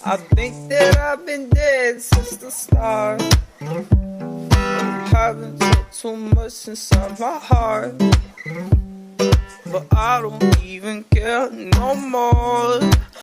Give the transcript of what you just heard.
I think that I've been dead since the start. Haven't took too much inside my heart, but I don't even care no more.